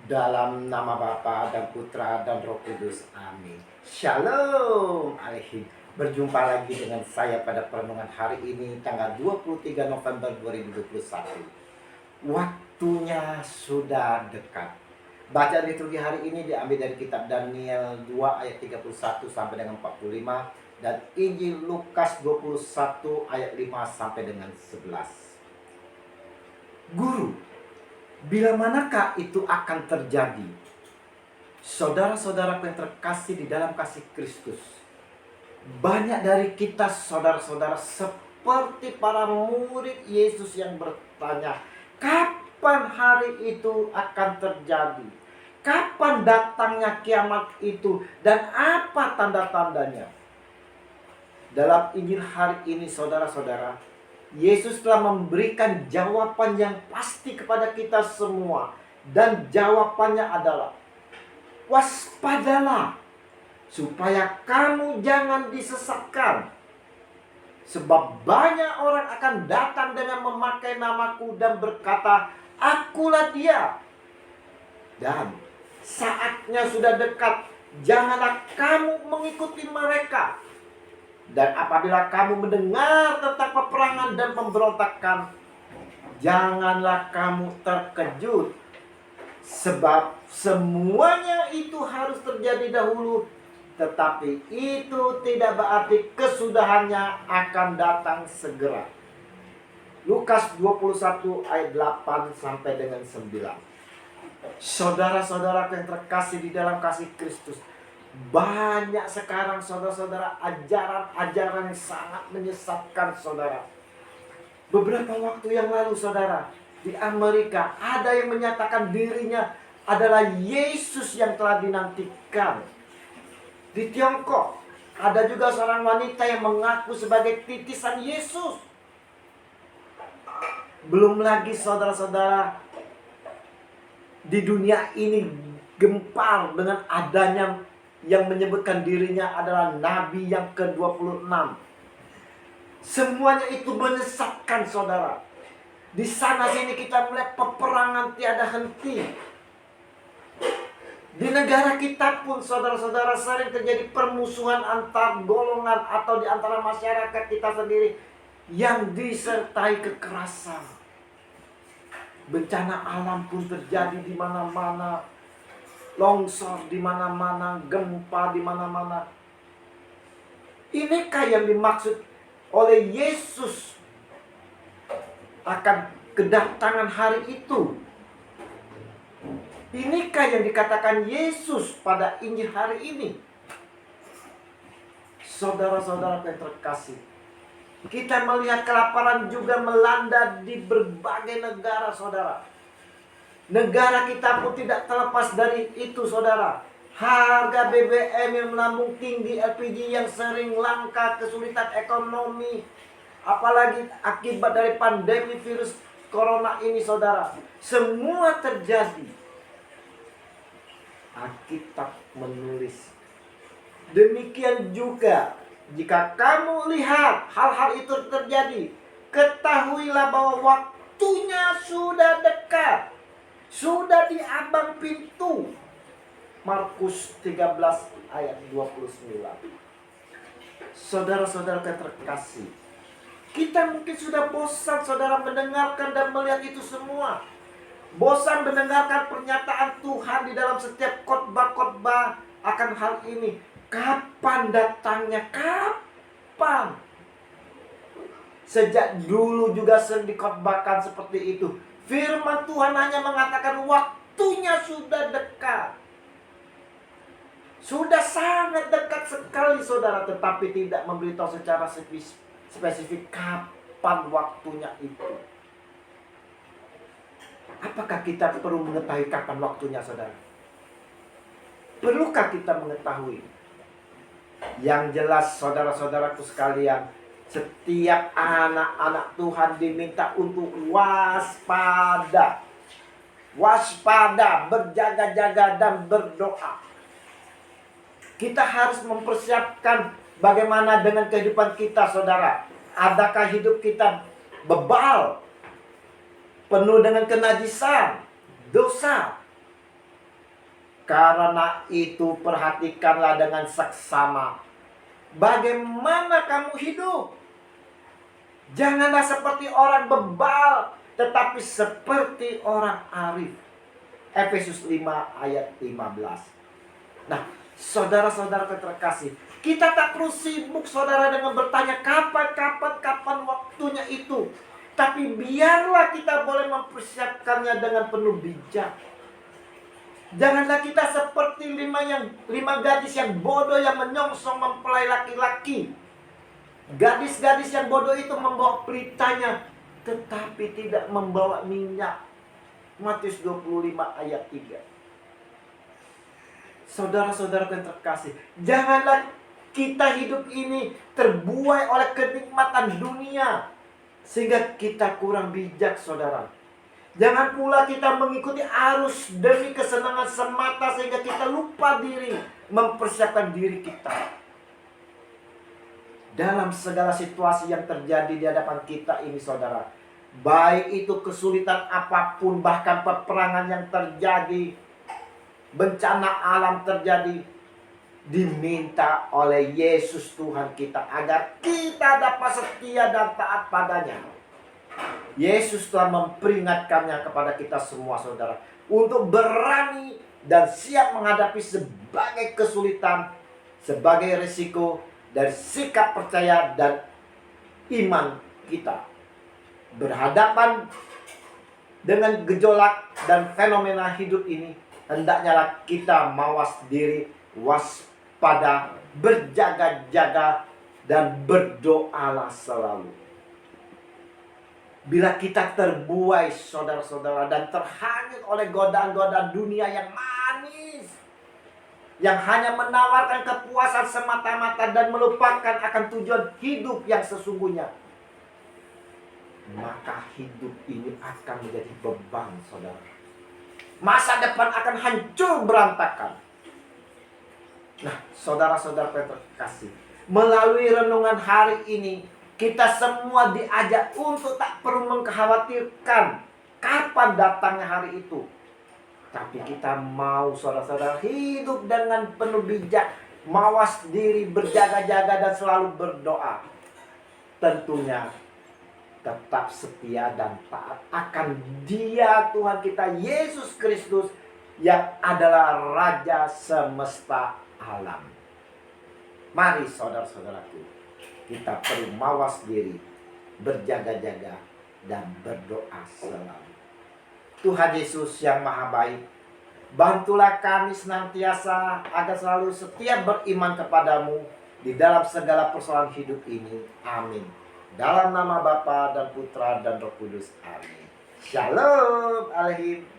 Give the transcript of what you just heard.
Dalam nama Bapa dan Putra dan Roh Kudus. Amin. Shalom Alaikum. Berjumpa lagi dengan saya pada perenungan hari ini tanggal 23 November 2021. Waktunya sudah dekat. Bacaan liturgi hari ini diambil dari kitab Daniel 2 ayat 31 sampai dengan 45 dan Injil Lukas 21 ayat 5 sampai dengan 11. Guru, bila manakah itu akan terjadi? Saudara-saudara yang terkasih di dalam kasih Kristus, banyak dari kita saudara-saudara seperti para murid Yesus yang bertanya, kapan hari itu akan terjadi? Kapan datangnya kiamat itu? Dan apa tanda-tandanya? Dalam Injil hari ini saudara-saudara, Yesus telah memberikan jawaban yang pasti kepada kita semua. Dan jawabannya adalah, waspadalah supaya kamu jangan disesatkan. Sebab banyak orang akan datang dengan memakai namaku dan berkata, akulah dia. Dan saatnya sudah dekat, janganlah kamu mengikuti mereka. Dan apabila kamu mendengar tentang peperangan dan pemberontakan, janganlah kamu terkejut. Sebab semuanya itu harus terjadi dahulu, tetapi itu tidak berarti kesudahannya akan datang segera. Lukas 21 ayat 8 sampai dengan 9. Saudara-saudara yang terkasih di dalam kasih Kristus, banyak sekarang saudara-saudara ajaran-ajaran yang sangat menyesatkan saudara. Beberapa waktu yang lalu saudara, di Amerika ada yang menyatakan dirinya adalah Yesus yang telah dinantikan. Di Tiongkok ada juga seorang wanita yang mengaku sebagai titisan Yesus. Belum lagi saudara-saudara, di dunia ini gempar dengan adanya yang menyebutkan dirinya adalah Nabi yang ke-26. Semuanya itu menyesatkan saudara. Di sana sini kita melihat peperangan tiada henti. Di negara kita pun saudara-saudara sering terjadi permusuhan antar golongan atau di antara masyarakat kita sendiri yang disertai kekerasan. Bencana alam pun terjadi di mana-mana. Longsor di mana-mana, gempa di mana-mana. Inikah yang dimaksud oleh Yesus akan kedatangan hari itu? Inikah yang dikatakan Yesus pada Injil hari ini? Saudara-saudara yang terkasih, kita melihat kelaparan juga melanda di berbagai negara saudara. Negara kita pun tidak terlepas dari itu saudara. Harga BBM yang melambung tinggi, LPG yang sering langka, kesulitan ekonomi, apalagi akibat dari pandemi virus corona ini saudara. Semua terjadi. Alkitab menulis, demikian juga jika kamu lihat hal-hal itu terjadi, ketahuilah bahwa waktunya sudah dekat. Sudah di ambang pintu. Markus 13 ayat 29. Saudara-saudara yang terkasih, kita mungkin sudah bosan saudara mendengarkan dan melihat itu semua. Bosan mendengarkan pernyataan Tuhan di dalam setiap khotbah-khotbah akan hal ini. Kapan datangnya? Kapan? Sejak dulu juga sering dikhotbahkan seperti itu. Firman Tuhan hanya mengatakan waktunya sudah dekat. Sudah sangat dekat sekali saudara, tetapi tidak memberitahu secara spesifik kapan waktunya itu. Apakah kita perlu mengetahui kapan waktunya saudara? Perlukah kita mengetahui? Yang jelas saudara-saudaraku sekalian, setiap anak-anak Tuhan diminta untuk waspada. Waspada, berjaga-jaga dan berdoa. Kita harus mempersiapkan bagaimana dengan kehidupan kita saudara. Adakah hidup kita bebal, penuh dengan kenajisan, dosa? Karena itu perhatikanlah dengan seksama bagaimana kamu hidup. Janganlah seperti orang bebal, tetapi seperti orang arif. Efesus 5 ayat 15. Nah, saudara-saudara terkasih, kita tak perlu sibuk saudara dengan bertanya kapan waktunya itu. Tapi biarlah kita boleh mempersiapkannya dengan penuh bijak. Janganlah kita seperti lima gadis yang bodoh yang menyongsong mempelai laki-laki. Gadis-gadis yang bodoh itu membawa peritanya, tetapi tidak membawa minyak. Matius 25 ayat 3. Saudara-saudara yang terkasih, janganlah kita hidup ini terbuai oleh kenikmatan dunia sehingga kita kurang bijak, saudara. Jangan pula kita mengikuti arus demi kesenangan semata sehingga kita lupa diri, mempersiapkan diri kita. Dalam segala situasi yang terjadi di hadapan kita ini, saudara, baik itu kesulitan apapun, bahkan peperangan yang terjadi, bencana alam terjadi, diminta oleh Yesus Tuhan kita agar kita dapat setia dan taat padanya. Yesus telah memperingatkannya kepada kita semua, saudara, untuk berani dan siap menghadapi sebagai kesulitan, sebagai risiko dari sikap percaya dan iman kita. Berhadapan dengan gejolak dan fenomena hidup ini, hendaknya kita mawas diri, waspada, berjaga-jaga, dan berdoalah selalu. Bila kita terbuai, saudara-saudara, dan terhanyut oleh godaan-godaan dunia yang manis, yang hanya menawarkan kepuasan semata-mata dan melupakan akan tujuan hidup yang sesungguhnya, maka hidup ini akan menjadi beban, saudara. Masa depan akan hancur berantakan. Nah, saudara-saudara terkasih, melalui renungan hari ini, kita semua diajak untuk tak perlu mengkhawatirkan kapan datangnya hari itu. Tapi kita mau, saudara-saudara, hidup dengan penuh bijak, mawas diri, berjaga-jaga, dan selalu berdoa. Tentunya tetap setia dan taat akan Dia, Tuhan kita Yesus Kristus, yang adalah Raja semesta alam. Mari saudara-saudaraku, kita perlu mawas diri, berjaga-jaga, dan berdoa selalu. Tuhan Yesus yang Maha Baik, bantulah kami senantiasa agar selalu setia beriman kepadamu di dalam segala persoalan hidup ini. Amin. Dalam nama Bapa dan Putra dan Roh Kudus. Amin. Shalom Alaikum.